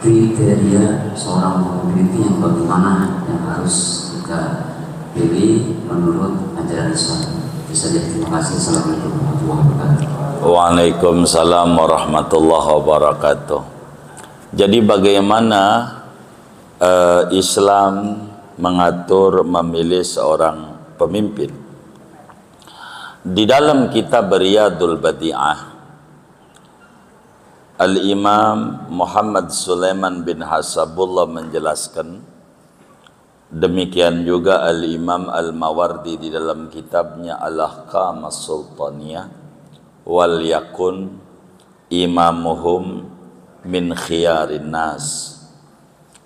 kriteria seorang pemimpin itu yang bagaimana yang harus kita pilih menurut ajaran Islam. Itu saja, terima kasih. Assalamualaikum warahmatullahi wabarakatuh. Waalaikumsalam warahmatullahi wabarakatuh. Jadi bagaimana Islam mengatur memilih seorang pemimpin? Di dalam kitab Riyadul Badi'ah, Al-Imam Muhammad Sulaiman bin Hasabullah menjelaskan, demikian juga Al-Imam Al-Mawardi di dalam kitabnya Al-Ahkam As-Sultaniyah, wal yakun imamuhum min khiyarin nas.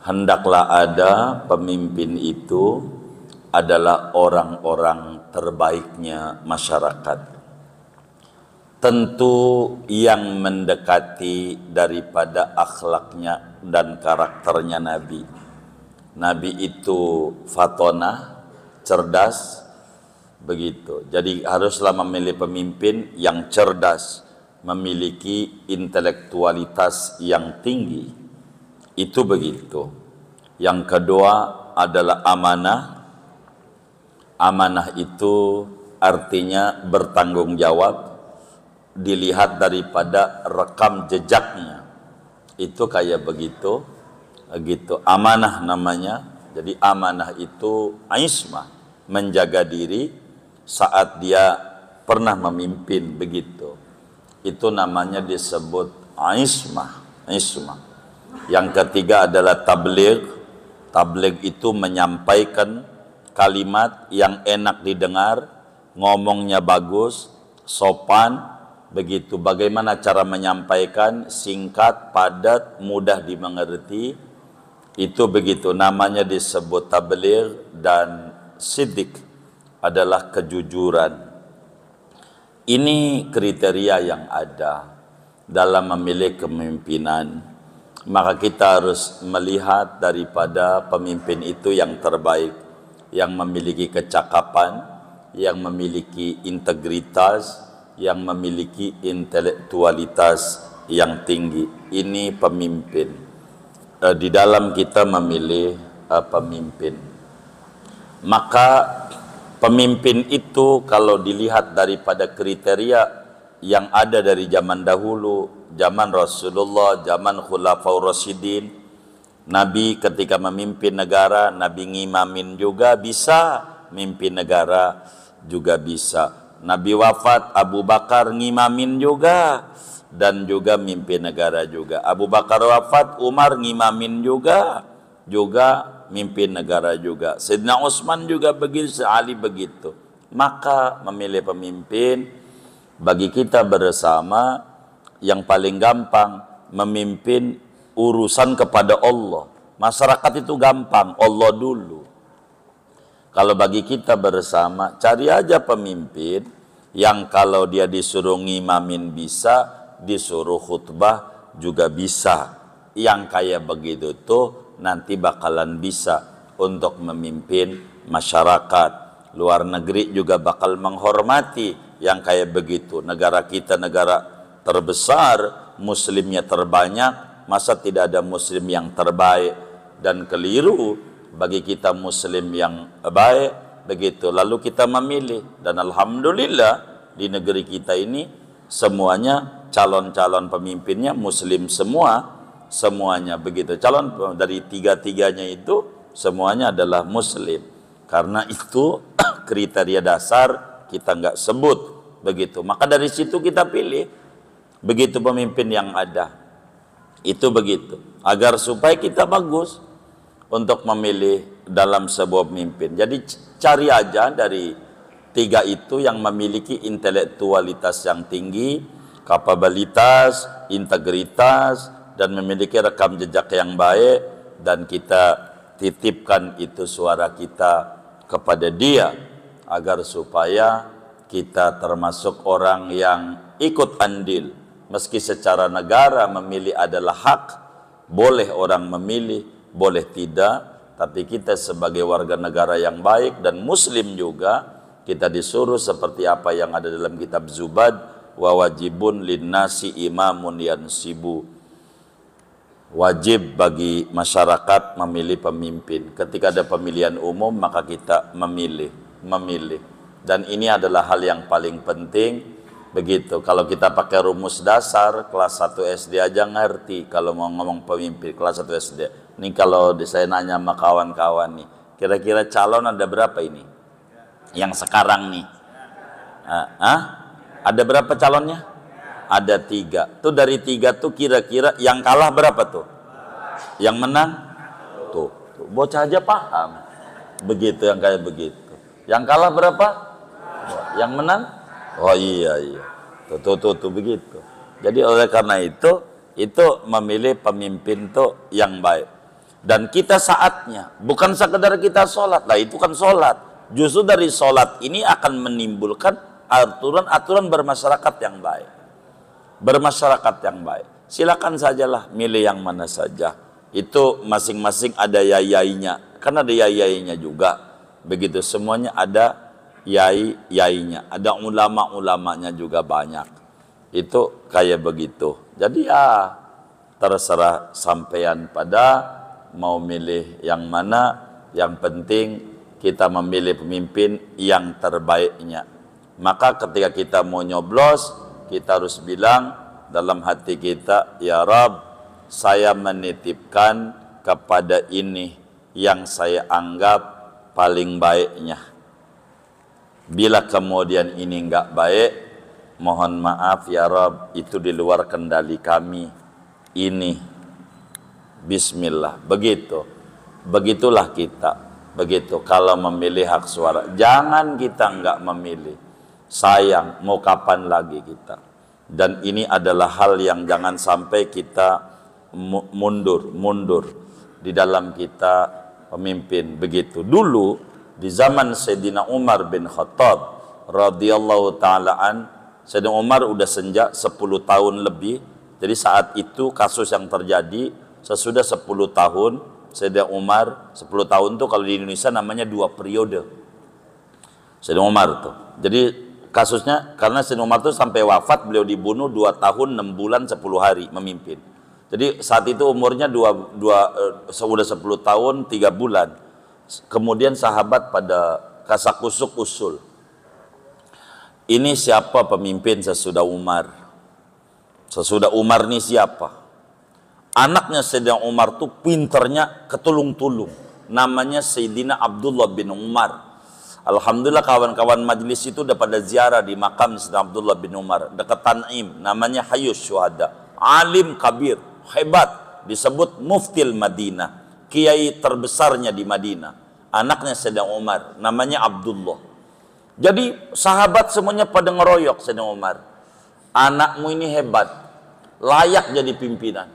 Hendaklah ada pemimpin itu adalah orang-orang terbaiknya masyarakat. Tentu yang mendekati daripada akhlaknya dan karakternya Nabi. Nabi itu fatonah, cerdas, begitu. Jadi haruslah memilih pemimpin yang cerdas, memiliki intelektualitas yang tinggi. Itu begitu. Yang kedua adalah amanah. Amanah itu artinya bertanggung jawab. Dilihat daripada rekam jejaknya, itu kayak begitu, gitu. Amanah namanya. Jadi amanah itu ismah, menjaga diri saat dia pernah memimpin, begitu. Itu namanya disebut ismah. Yang ketiga adalah tabligh. Tabligh itu menyampaikan kalimat yang enak didengar, ngomongnya bagus, sopan, begitu. Bagaimana cara menyampaikan? Singkat, padat, mudah dimengerti. Itu begitu. Namanya disebut tabligh. Dan siddiq adalah kejujuran. Ini kriteria yang ada dalam memilih kepemimpinan. Maka kita harus melihat daripada pemimpin itu yang terbaik, yang memiliki kecakapan, yang memiliki integritas, yang memiliki intelektualitas yang tinggi. Ini pemimpin. Di dalam kita memilih pemimpin, maka pemimpin itu kalau dilihat daripada kriteria yang ada dari zaman dahulu, zaman Rasulullah, zaman Khulafaur Rasyidin, Nabi ketika memimpin negara, Nabi ngimamin juga bisa, mimpin negara juga bisa. Nabi wafat, Abu Bakar ngimamin juga, dan juga mimpin negara juga. Abu Bakar wafat, Umar ngimamin juga mimpin negara juga. Sayyidina Utsman juga begitu, Ali begitu. Maka memilih pemimpin bagi kita bersama yang paling gampang, memimpin urusan kepada Allah. Masyarakat itu gampang, Allah dulu. Kalau bagi kita bersama, cari aja pemimpin yang kalau dia disuruh ngimamin bisa, disuruh khutbah juga bisa. Yang kayak begitu tuh nanti bakalan bisa untuk memimpin masyarakat. Luar negeri juga bakal menghormati yang kayak begitu. Negara kita negara terbesar, muslimnya terbanyak, masa tidak ada muslim yang terbaik? Dan keliru bagi kita muslim yang baik, begitu. Lalu kita memilih, dan alhamdulillah di negeri kita ini semuanya calon-calon pemimpinnya muslim semua, semuanya begitu. Calon dari tiga-tiganya itu semuanya adalah muslim. Karena itu kriteria dasar kita nggak sebut, begitu. Maka dari situ kita pilih, begitu pemimpin yang ada. Itu begitu. Agar supaya kita bagus untuk memilih dalam sebuah pemimpin. Jadi cari aja dari tiga itu yang memiliki intelektualitas yang tinggi, kapabilitas, integritas, dan memiliki rekam jejak yang baik, dan kita titipkan itu suara kita kepada dia agar supaya kita termasuk orang yang ikut andil. Meski secara negara memilih adalah hak, boleh orang memilih, boleh tidak, tapi kita sebagai warga negara yang baik dan muslim juga, kita disuruh seperti apa yang ada dalam kitab Zubad, wa wajibun linnasi imamun yansibu Wajib bagi masyarakat memilih pemimpin. Ketika ada pemilihan umum maka kita memilih. Dan ini adalah hal yang paling penting. Begitu. Kalau kita pakai rumus dasar kelas 1 SD aja ngerti kalau mau ngomong pemimpin kelas 1 SD. Ini kalau saya nanya sama kawan-kawan nih, kira-kira calon ada berapa ini? Yang sekarang nih. Ada berapa calonnya? Ada 3. Tuh dari 3 tuh kira-kira yang kalah berapa tuh? Yang menang? Tuh bocah aja paham. Begitu, yang kayak begitu. Yang kalah berapa? Yang menang? Oh iya. Tuh begitu. Jadi oleh karena itu memilih pemimpin tuh yang baik. Dan kita saatnya, bukan sekedar kita sholat. Lah itu kan sholat. Justru dari sholat ini akan menimbulkan aturan-aturan bermasyarakat yang baik. Silakan sajalah milih yang mana saja. Itu masing-masing ada yayainya. Kan ada yayainya juga. Begitu, semuanya ada yai-yainya. Ada ulama-ulamanya juga banyak. Itu kayak begitu. Jadi ya terserah sampean pada mau milih yang mana. Yang penting kita memilih pemimpin yang terbaiknya. Maka ketika kita mau nyoblos, kita harus bilang dalam hati kita, ya Rabb, saya menitipkan kepada ini yang saya anggap paling baiknya. Bila kemudian ini enggak baik, mohon maaf ya Rabb, itu di luar kendali kami. Ini bismillah. Begitulah kita. Begitu kalau memilih hak suara. Jangan kita enggak memilih. Sayang, mau kapan lagi kita? Dan ini adalah hal yang jangan sampai kita mundur di dalam kita pemimpin. Begitu dulu di zaman Sayyidina Umar bin Khattab radhiyallahu taala an, Sayyidina Umar udah senja 10 tahun lebih. Jadi saat itu kasus yang terjadi sesudah 10 tahun Sayyidina Umar, 10 tahun tuh kalau di Indonesia namanya 2 periode. Sayyidina Umar tuh. Jadi kasusnya karena Sayyidina Umar tuh sampai wafat beliau dibunuh 2 tahun 6 bulan 10 hari memimpin. Jadi saat itu umurnya sudah 10 tahun 3 bulan. Kemudian sahabat pada kasakusuk usul. Ini siapa pemimpin sesudah Umar? Sesudah Umar nih siapa? Anaknya Sayyidina Umar tuh pinternya ketulung-tulung. Namanya Sayyidina Abdullah bin Umar. Alhamdulillah kawan-kawan majlis itu udah pada ziarah di makam Sayyidina Abdullah bin Umar dekat Tan'im, namanya Hayyus Syuhada. Alim kabir, hebat, disebut Muftil Madinah, kiai terbesarnya di Madinah. Anaknya Sayyidina Umar, namanya Abdullah. Jadi sahabat semuanya pada ngeroyok Sayyidina Umar. Anakmu ini hebat, layak jadi pimpinan.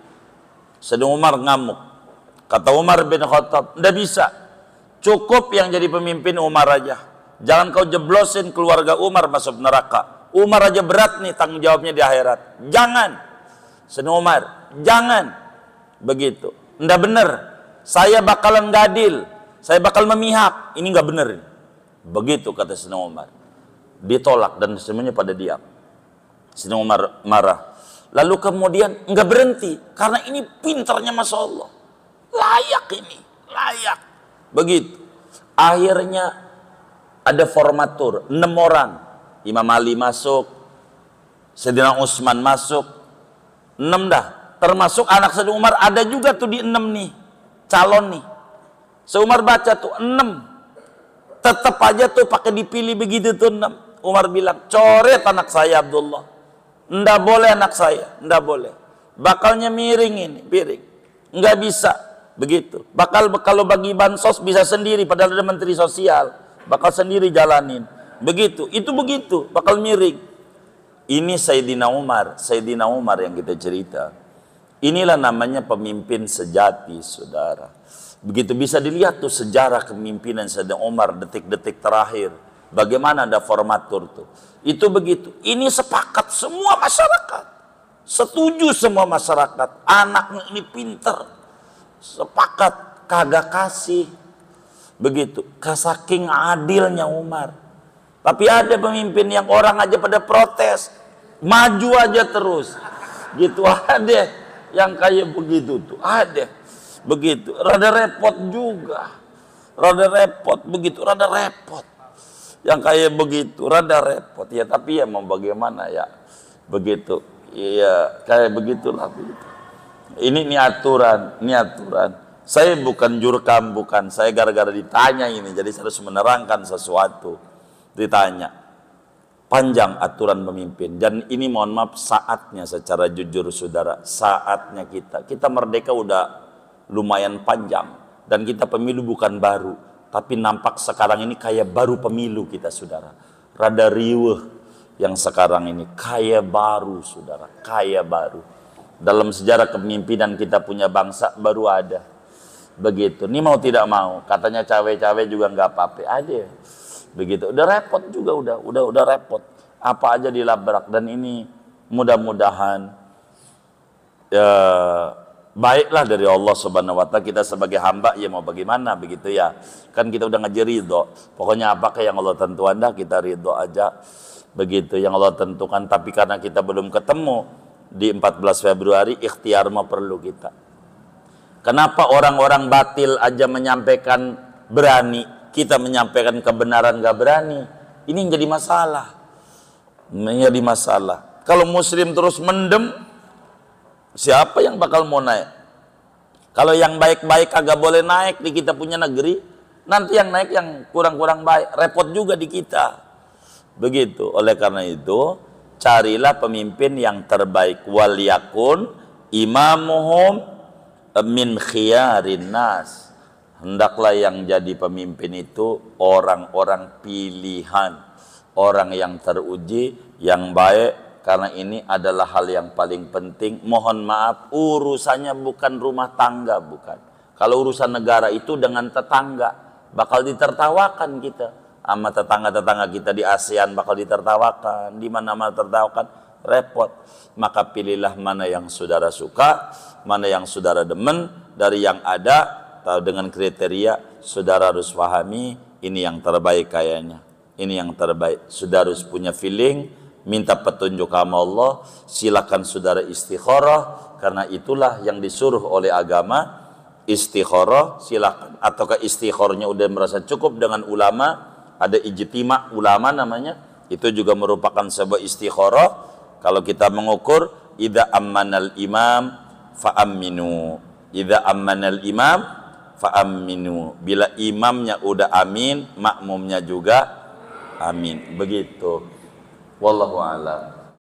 Sayyidina Umar ngamuk. Kata Umar bin Khattab, ndak bisa. Cukup yang jadi pemimpin Umar aja. Jangan kau jeblosin keluarga Umar masuk neraka. Umar aja berat nih tanggung jawabnya di akhirat. Jangan. Sayyidina Umar, jangan. Begitu. Ndak bener. Saya bakalan gak adil. Saya bakal memihak. Ini nggak bener. Begitu kata Sayyidina Umar. Ditolak dan semuanya pada diam. Sayyidina Umar marah. Lalu kemudian nggak berhenti. Karena ini pintarnya Masya Allah. Layak ini. Layak. Begitu. Akhirnya ada formatur 6 orang. Imam Ali masuk, Sayyidina Utsman masuk, 6 dah. Termasuk anak Sayyidina Umar ada juga tuh di 6 nih. Calon nih. Sayyidina Umar baca tuh 6. Tetap aja tuh pakai dipilih begitu tuh 6. Umar bilang, coret anak saya Abdullah. Nggak boleh anak saya, nggak boleh. Bakalnya miring ini, miring. Nggak bisa. Begitu. Kalau bagi bansos bisa sendiri padahal ada menteri sosial. Bakal sendiri jalanin. Begitu. Itu begitu. Bakal miring. Ini Sayyidina Umar yang kita cerita. Inilah namanya pemimpin sejati, saudara. Begitu bisa dilihat tuh sejarah kepemimpinan Sayyidina Umar detik-detik terakhir. Bagaimana ada formatur tuh. Itu begitu. Ini sepakat semua masyarakat. Setuju semua masyarakat. Anaknya ini pinter. Sepakat kagak kasih. Begitu. Saking adilnya Umar. Tapi ada pemimpin yang orang aja pada protes. Maju aja terus. Gitu ada. Yang kayak begitu tuh ada. Begitu, rada repot juga. Rada repot begitu, rada repot. Yang kayak begitu, rada repot. Ya tapi ya mau bagaimana ya. Begitu. Iya, kayak begitulah begitu. Ini aturan, ini aturan. Saya bukan jurkam, bukan. Saya gara-gara ditanya ini, jadi saya harus menerangkan sesuatu. Ditanya. Panjang aturan pemimpin. Dan ini mohon maaf saatnya secara jujur saudara. Saatnya kita merdeka udah lumayan panjang. Dan kita pemilu bukan baru. Tapi nampak sekarang ini kayak baru pemilu kita saudara. Rada riweh yang sekarang ini. Kayak baru saudara. Kayak baru. Dalam sejarah kepemimpinan kita punya bangsa baru ada. Begitu. Ini mau tidak mau. Katanya cawe-cawe juga nggak apa-apa. Ada. Begitu. Udah repot juga udah repot. Apa aja dilabrak. Dan ini mudah-mudahan ya, baiklah dari Allah Subhanahu wa taala. Kita sebagai hamba ya mau bagaimana begitu ya. Kan kita udah ngaji ridho. Pokoknya apakah yang Allah tentukan dah kita ridho aja. Begitu yang Allah tentukan. Tapi karena kita belum ketemu di 14 Februari ikhtiar mah perlu kita. Kenapa orang-orang batil aja menyampaikan berani, kita menyampaikan kebenaran gak berani? Ini yang jadi masalah. Menjadi masalah. Kalau muslim terus mendem, siapa yang bakal mau naik? Kalau yang baik-baik kagak boleh naik di kita punya negeri, nanti yang naik yang kurang-kurang baik, repot juga di kita. Begitu. Oleh karena itu, carilah pemimpin yang terbaik. Wal yakun imamuhum min khiyarin nas. Hendaklah yang jadi pemimpin itu orang-orang pilihan, orang yang teruji, yang baik. Karena ini adalah hal yang paling penting. Mohon maaf, urusannya bukan rumah tangga, bukan. Kalau urusan negara itu dengan tetangga, bakal ditertawakan kita. Sama tetangga-tetangga kita di ASEAN bakal ditertawakan. Di mana-mana tertawakan, repot. Maka pilihlah mana yang saudara suka, mana yang saudara demen, dari yang ada, dengan kriteria saudara harus pahami, ini yang terbaik kayaknya. Ini yang terbaik. Saudara harus punya feeling, minta petunjuk sama Allah, silakan saudara istikharah, karena itulah yang disuruh oleh agama. Istikharah silakan, ataukah istikharahnya udah merasa cukup dengan ulama, ada ijtima ulama namanya, itu juga merupakan sebuah istikharah. Kalau kita mengukur, idza ammanal imam fa'aminu, idza ammanal imam fa'aminu, bila imamnya udah amin, makmumnya juga amin. Begitu. Wallahu a'lam.